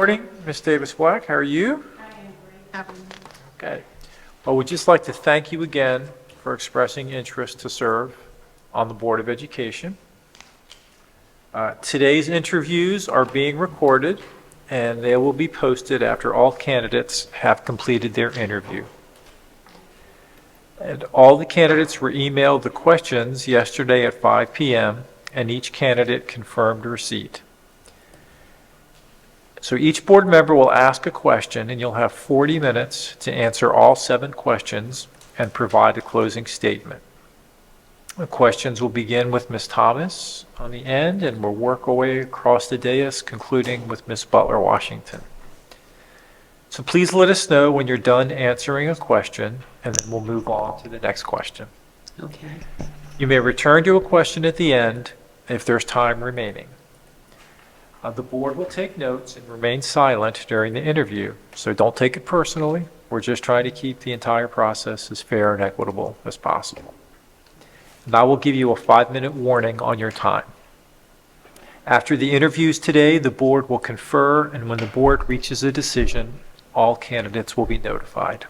Morning, Ms. Davis-Black. How are you? I am great. How are you? Okay. Well, we'd just like to thank you again for expressing interest to serve on the Board of Education. Today's interviews are being recorded, and they will be posted after all candidates have completed their interview. And all the candidates were emailed the questions yesterday at 5 p.m., and each candidate confirmed receipt. So each board member will ask a question, and you'll have 40 minutes to answer all 7 questions and provide a closing statement. The questions will begin with Ms. Thomas on the end, and we'll work our way across the dais, concluding with Ms. Butler-Washington. So please let us know when you're done answering a question, and then we'll move on to the next question. Okay. You may return to a question at the end if there's time remaining. The board will take notes and remain silent during the interview, so don't take it personally. We're just trying to keep the entire process as fair and equitable as possible. And I will give you a 5-minute warning on your time. After the interviews today, the board will confer, and when the board reaches a decision, all candidates will be notified.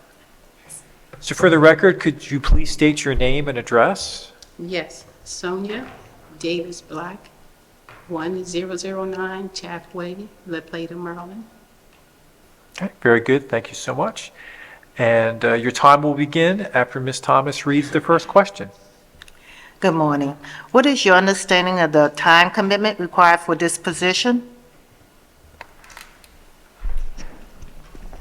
So for the record, could you please state your name and address? Yes, Sonja Davis-Black, 1009 Chathway, La Plata, Maryland. Okay, very good. Thank you so much. And your time will begin after Ms. Thomas reads the first question. Good morning. What is your understanding of the time commitment required for this position?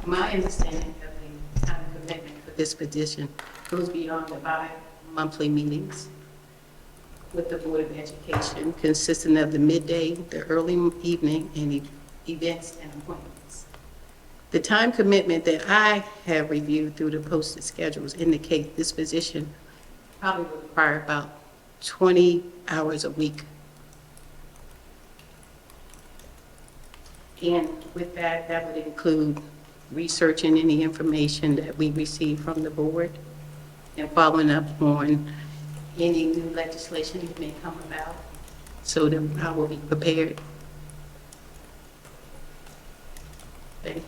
My understanding of the time commitment for this position goes beyond the bi-monthly meetings with the Board of Education, consisting of the midday, the early evening, and events and appointments. The time commitment that I have reviewed through the posted schedules indicate this position probably would require about 20 hours a week. And with that, that would include researching any information that we receive from the board and following up on any new legislation that may come about so that I will be prepared. Thank you.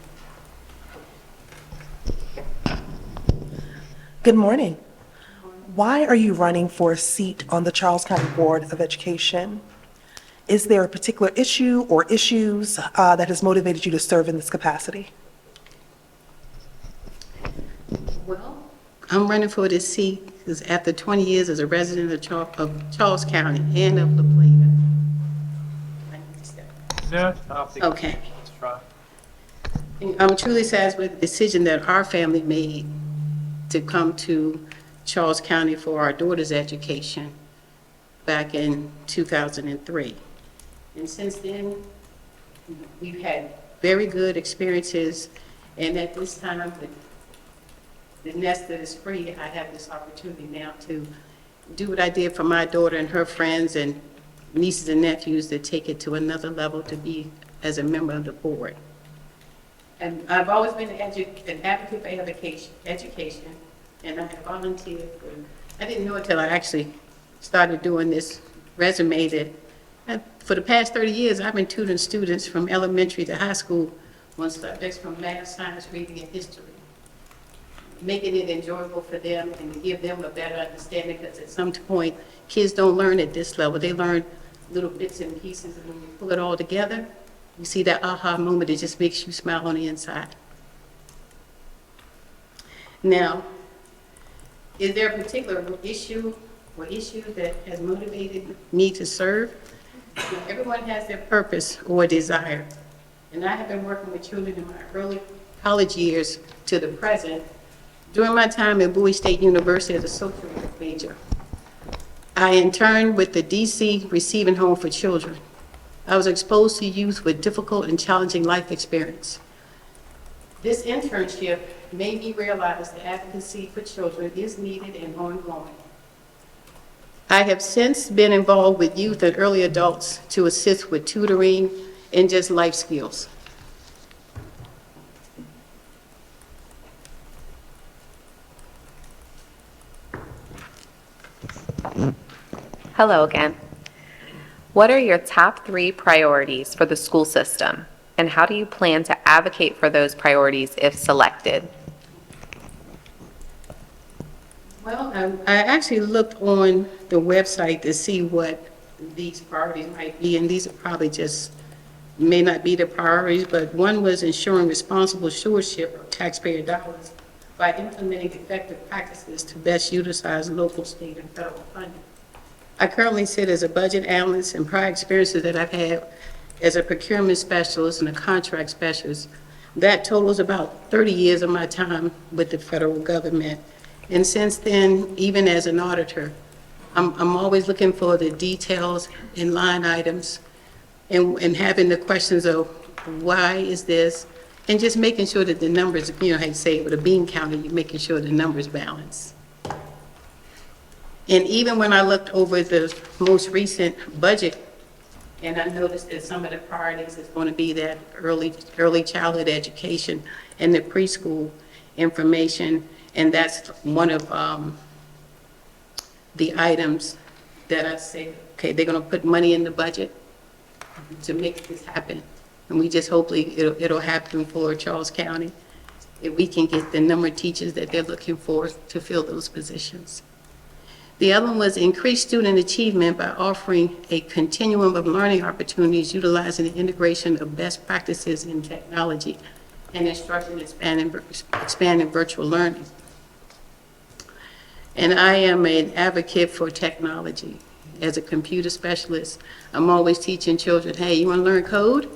Good morning. Why are you running for a seat on the Charles County Board of Education? Is there a particular issue or issues that has motivated you to serve in this capacity? Well, I'm running for this seat because after 20 years as a resident of Charles County and of La Plata. No, I don't think. Okay. Let's try. I'm truly satisfied with the decision that our family made to come to Charles County for our daughter's education back in 2003. And since then, we've had very good experiences, and at this time, the nest that is free, I have this opportunity now to do what I did for my daughter and her friends and nieces and nephews, to take it to another level, to be as a member of the board. And I've always been an advocate for education, and I have volunteered for, I didn't know it until I actually started doing this resume that for the past 30 years, I've been tutoring students from elementary to high school on subjects from math, science, reading, and history, making it enjoyable for them and to give them a better understanding, because at some point, kids don't learn at this level. They learn little bits and pieces, and when you pull it all together, you see that aha moment that just makes you smile on the inside. Now, is there a particular issue or issue that has motivated me to serve? Everyone has their purpose or desire, and I have been working with children in my early college years to the present. During my time at Bowie State University as a social work major, I interned with the DC Receiving Home for Children. I was exposed to youth with difficult and challenging life experience. This internship made me realize that advocacy for children is needed and ongoing. I have since been involved with youth and early adults to assist with tutoring and just life skills. Hello again. What are your top 3 priorities for the school system? And how do you plan to advocate for those priorities if selected? Well, I actually looked on the website to see what these priorities might be, and these are probably just, may not be the priorities, but one was ensuring responsible stewardship of taxpayer dollars by implementing effective practices to best utilize local, state, and federal funding. I currently sit as a budget analyst, and prior experiences that I've had as a procurement specialist and a contract specialist, that totals about 30 years of my time with the federal government. And since then, even as an auditor, I'm always looking for the details and line items and having the questions of why is this, and just making sure that the numbers, you know, how you say with a bean counter, you're making sure the numbers balance. And even when I looked over the most recent budget, and I noticed that some of the priorities is going to be that early childhood education and the preschool information, and that's one of the items that I say, okay, they're going to put money in the budget to make this happen. And we just hopefully it'll happen for Charles County, if we can get the number of teachers that they're looking for to fill those positions. The other one was increase student achievement by offering a continuum of learning opportunities utilizing the integration of best practices in technology and instruction expanding virtual learning. And I am an advocate for technology. As a computer specialist, I'm always teaching children, hey, you want to learn code?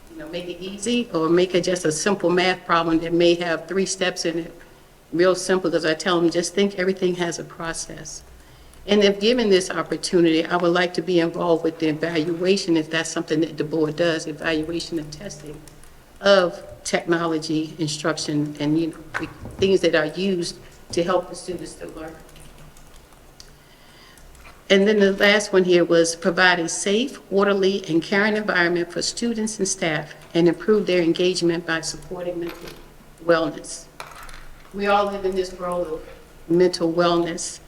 You know, make it easy, or make it just a simple math problem that may have 3 steps in it. Real simple, because I tell them, just think everything has a process. And if given this opportunity, I would like to be involved with the evaluation, if that's something that the board does, evaluation and testing of technology, instruction, and, you know, things that are used to help the students to learn. And then the last one here was provide a safe, orderly, and caring environment for students and staff and improve their engagement by supporting mental wellness. We all live in this world of mental wellness,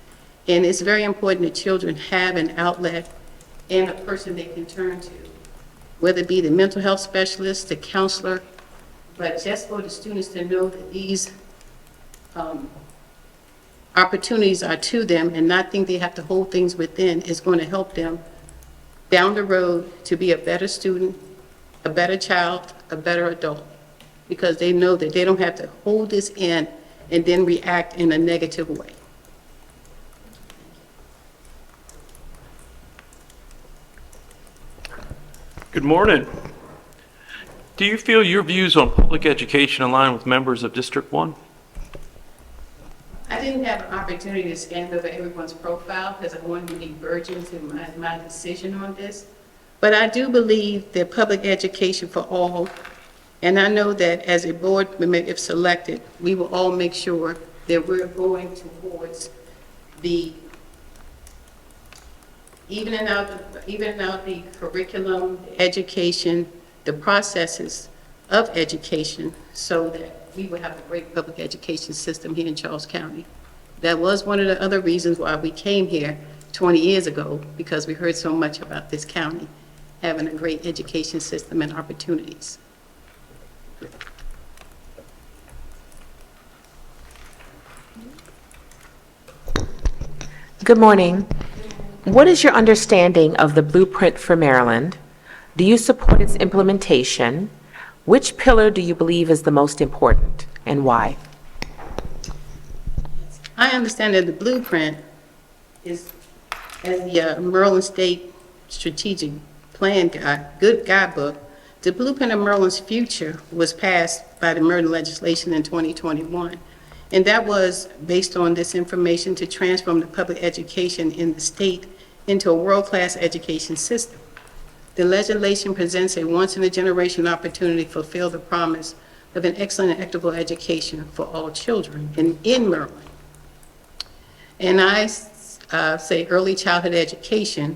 and it's very important that children have an outlet and a person they can turn to, whether it be the mental health specialist, the counselor, but just for the students to know that these opportunities are to them and not think they have to hold things within is going to help them down the road to be a better student, a better child, a better adult, because they know that they don't have to hold this in and then react in a negative way. Good morning. Do you feel your views on public education align with members of District 1? I didn't have an opportunity to scan over everyone's profile because I wanted to be virgin to my decision on this. But I do believe that public education for all, and I know that as a board member, if selected, we will all make sure that we're going towards the evening out the curriculum, the education, the processes of education, so that we will have a great public education system here in Charles County. That was one of the other reasons why we came here 20 years ago, because we heard so much about this county having a great education system and opportunities. Good morning. What is your understanding of the Blueprint for Maryland? Do you support its implementation? Which pillar do you believe is the most important, and why? I understand that the blueprint is, as the Maryland State Strategic Plan good guidebook, the blueprint of Maryland's future was passed by the Maryland legislation in 2021. And that was based on this information to transform the public education in the state into a world-class education system. The legislation presents a once-in-a-generation opportunity to fulfill the promise of an excellent and equitable education for all children in Maryland. And I say early childhood education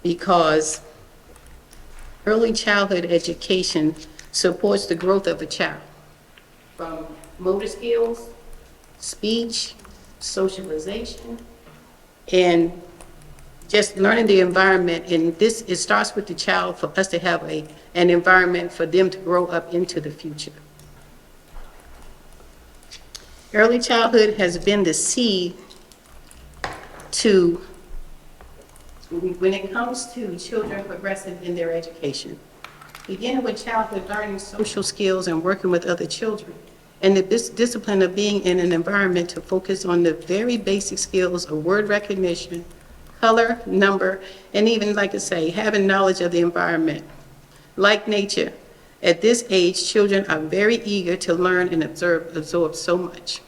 because early childhood education supports the growth of a child from motor skills, speech, socialization, and just learning the environment, and this, it starts with the child for us to have an environment for them to grow up into the future. Early childhood has been the seed to, when it comes to children progressing in their education, beginning with childhood learning social skills and working with other children, and the discipline of being in an environment to focus on the very basic skills of word recognition, color, number, and even, like I say, having knowledge of the environment. Like nature, at this age, children are very eager to learn and absorb so much.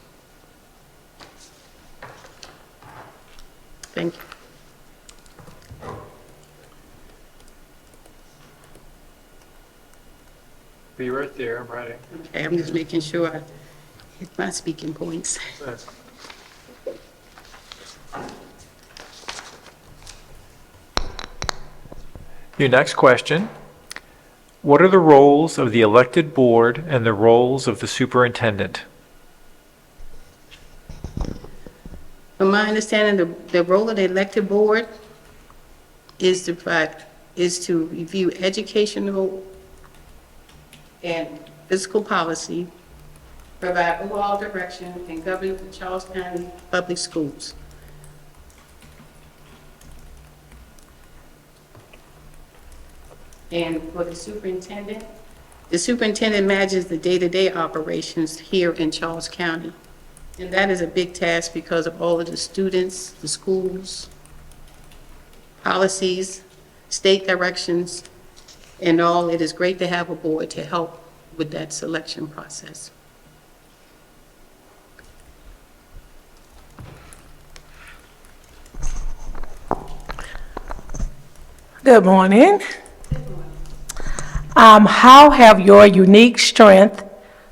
Thank you. Be right there, I'm ready. Okay, I'm just making sure I hit my speaking points. Your next question. What are the roles of the elected board and the roles of the superintendent? From my understanding, the role of the elected board is to review educational and fiscal policy, provide overall direction, and govern the Charles County Public Schools. And for the superintendent manages the day-to-day operations here in Charles County. And that is a big task because of all of the students, the schools, policies, state directions, and all. It is great to have a board to help with that selection process. Good morning. How have your unique strength,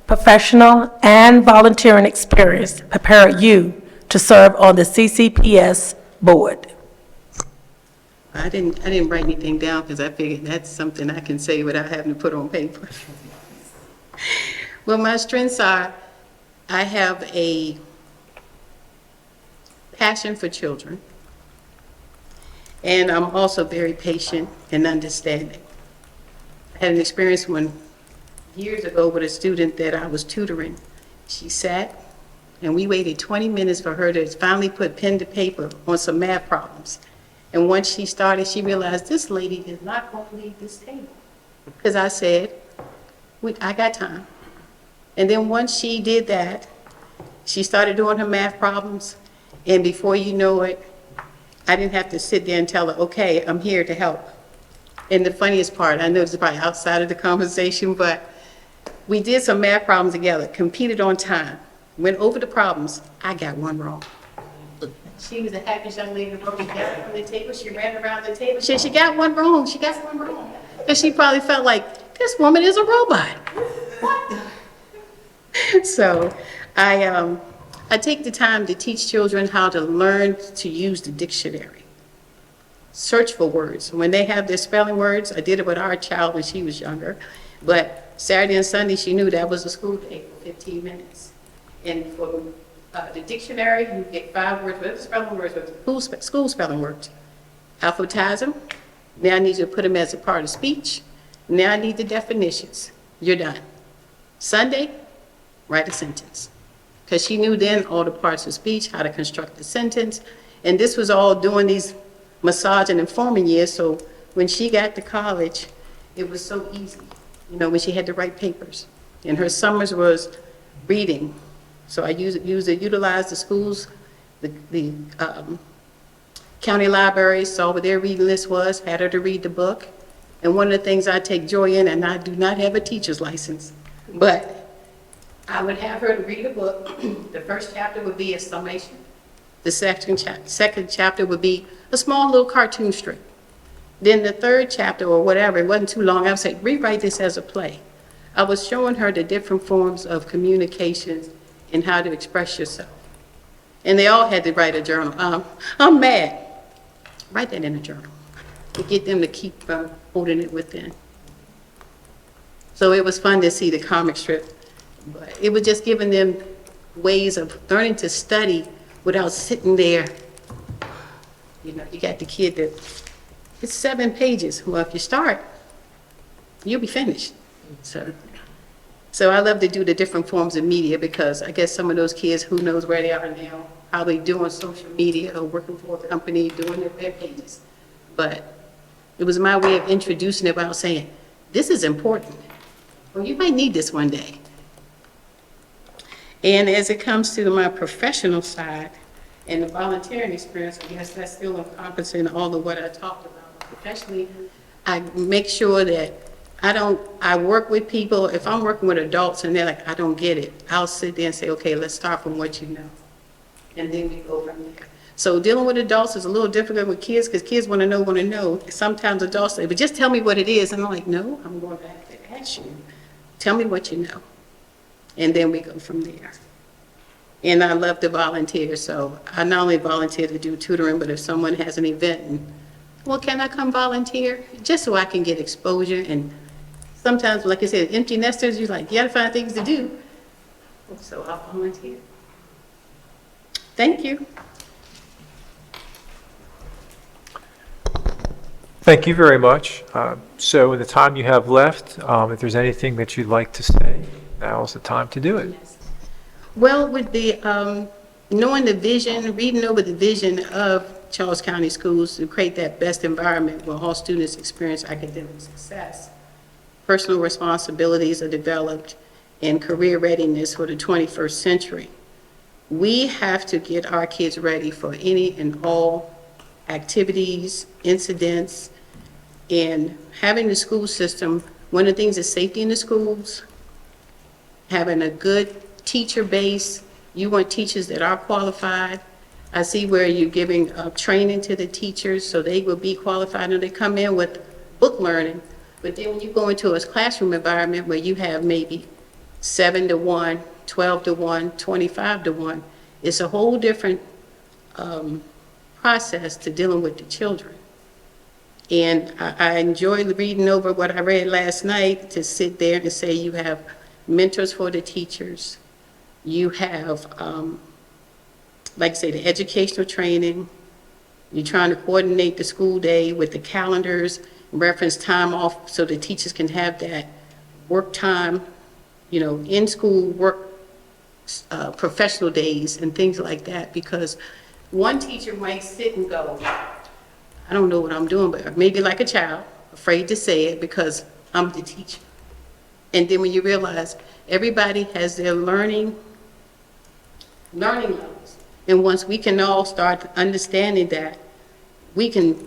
professional, and volunteering experience prepared you to serve on the CCPS board? I didn't write anything down because I figured that's something I can say without having to put on paper. Well, my strengths are, I have a passion for children, and I'm also very patient and understanding. I had an experience years ago with a student that I was tutoring. She sat, and we waited 20 minutes for her to finally put pen to paper on some math problems. And once she started, she realized this lady is not going to leave this table. Because I said, I got time. And then once she did that, she started doing her math problems. And before you know it, I didn't have to sit there and tell her, okay, I'm here to help. And the funniest part, I know it's probably outside of the conversation, but we did some math problems together, competed on time, went over the problems. I got one wrong. She was the happiest young lady in the room. She got from the table, she ran around the table. She got one wrong, she got one wrong. And she probably felt like, this woman is a robot. What? So I take the time to teach children how to learn to use the dictionary. Search for words. When they have their spelling words, I did it with our child when she was younger, but Saturday and Sunday, she knew that was a school day for 15 minutes. And for the dictionary, you get 5 words, with spelling words, with school spelling words. Alphabetize them. Now I need you to put them as a part of speech. Now I need the definitions. You're done. Sunday, write a sentence. Because she knew then all the parts of speech, how to construct the sentence. And this was all during these massage and informing years, so when she got to college, it was so easy, when she had to write papers. And her summers was reading. So I utilized the schools, the county libraries, saw what their reading list was, had her to read the book. And one of the things I take joy in, and I do not have a teacher's license, but I would have her to read a book. The first chapter would be a summation. The second chapter would be a small little cartoon strip. Then the third chapter or whatever, it wasn't too long, I would say, rewrite this as a play. I was showing her the different forms of communications and how to express yourself. And they all had to write a journal. I'm mad. Write that in a journal to get them to keep holding it within. So it was fun to see the comic strip, but it was just giving them ways of learning to study without sitting there You know, you got the kid that, it's 7 pages. Well, if you start, you'll be finished. So I love to do the different forms of media because I guess some of those kids, who knows where they are now, how they do on social media or working for a company, doing their web pages. But it was my way of introducing it without saying, this is important. Well, you might need this one day. And as it comes to my professional side and the volunteering experience, I guess that's still encompassing all of what I talked about. Professionally, I make sure that I work with people. If I'm working with adults and they're like, I don't get it, I'll sit there and say, okay, let's start from what you know. And then we go from there. So dealing with adults is a little difficult with kids because kids want to know. Sometimes adults say, but just tell me what it is. And I'm like, no, I'm going back to ask you. Tell me what you know. And then we go from there. And I love to volunteer, so I not only volunteer to do tutoring, but if someone has an event, and, well, can I come volunteer? Just so I can get exposure. And sometimes, like I said, empty nesters, you're like, you gotta find things to do. So I'll volunteer. Thank you. Thank you very much. So in the time you have left, if there's anything that you'd like to say, now is the time to do it. Well, with the, knowing the vision, reading over the vision of Charles County Schools to create that best environment where all students experience academic success, personal responsibilities are developed, and career readiness for the 21st century. We have to get our kids ready for any and all activities, incidents, and having the school system, one of the things is safety in the schools, having a good teacher base. You want teachers that are qualified. I see where you're giving training to the teachers so they will be qualified and they come in with book learning. But then when you go into a classroom environment where you have maybe 7 to 1, 12 to 1, 25 to 1, it's a whole different process to dealing with the children. And I enjoyed reading over what I read last night to sit there and say you have mentors for the teachers. You have, like I say, the educational training. You're trying to coordinate the school day with the calendars, reference time off so the teachers can have that work time, you know, in school work, professional days and things like that. Because one teacher might sit and go, I don't know what I'm doing, but maybe like a child, afraid to say it because I'm the teacher. And then when you realize everybody has their learning levels. And once we can all start understanding that, we can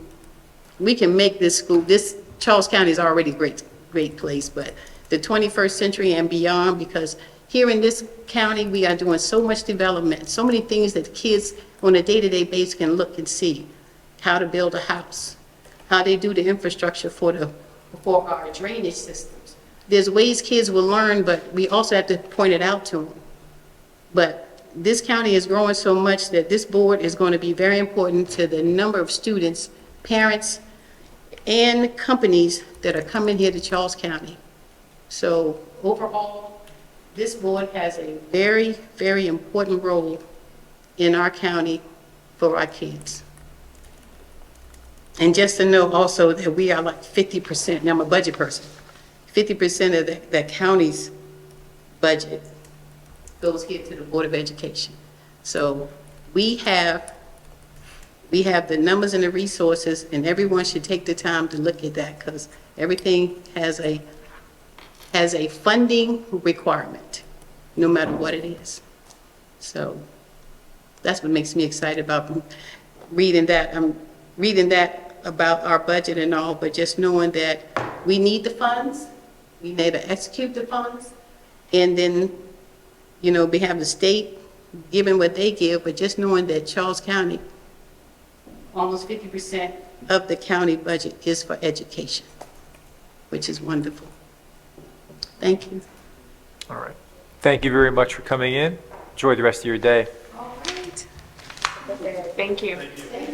make this school, this Charles County is already a great place, but the 21st century and beyond, because here in this county, we are doing so much development, so many things that kids on a day-to-day basis can look and see. How to build a house, how they do the infrastructure for our drainage systems. There's ways kids will learn, but we also have to point it out to them. But this county is growing so much that this board is going to be very important to the number of students, parents, and companies that are coming here to Charles County. So overall, this board has a very, very important role in our county for our kids. And just to know also that we are like 50%, now I'm a budget person, 50% of the county's budget goes here to the Board of Education. So we have the numbers and the resources, and everyone should take the time to look at that because everything has a funding requirement, no matter what it is. So that's what makes me excited about reading that. I'm reading that about our budget and all, but just knowing that we need the funds, we need to execute the funds, and then, you know, we have the state giving what they give, but just knowing that Charles County, almost 50% of the county budget is for education, which is wonderful. Thank you. All right. Thank you very much for coming in. Enjoy the rest of your day. All right. Thank you. Thank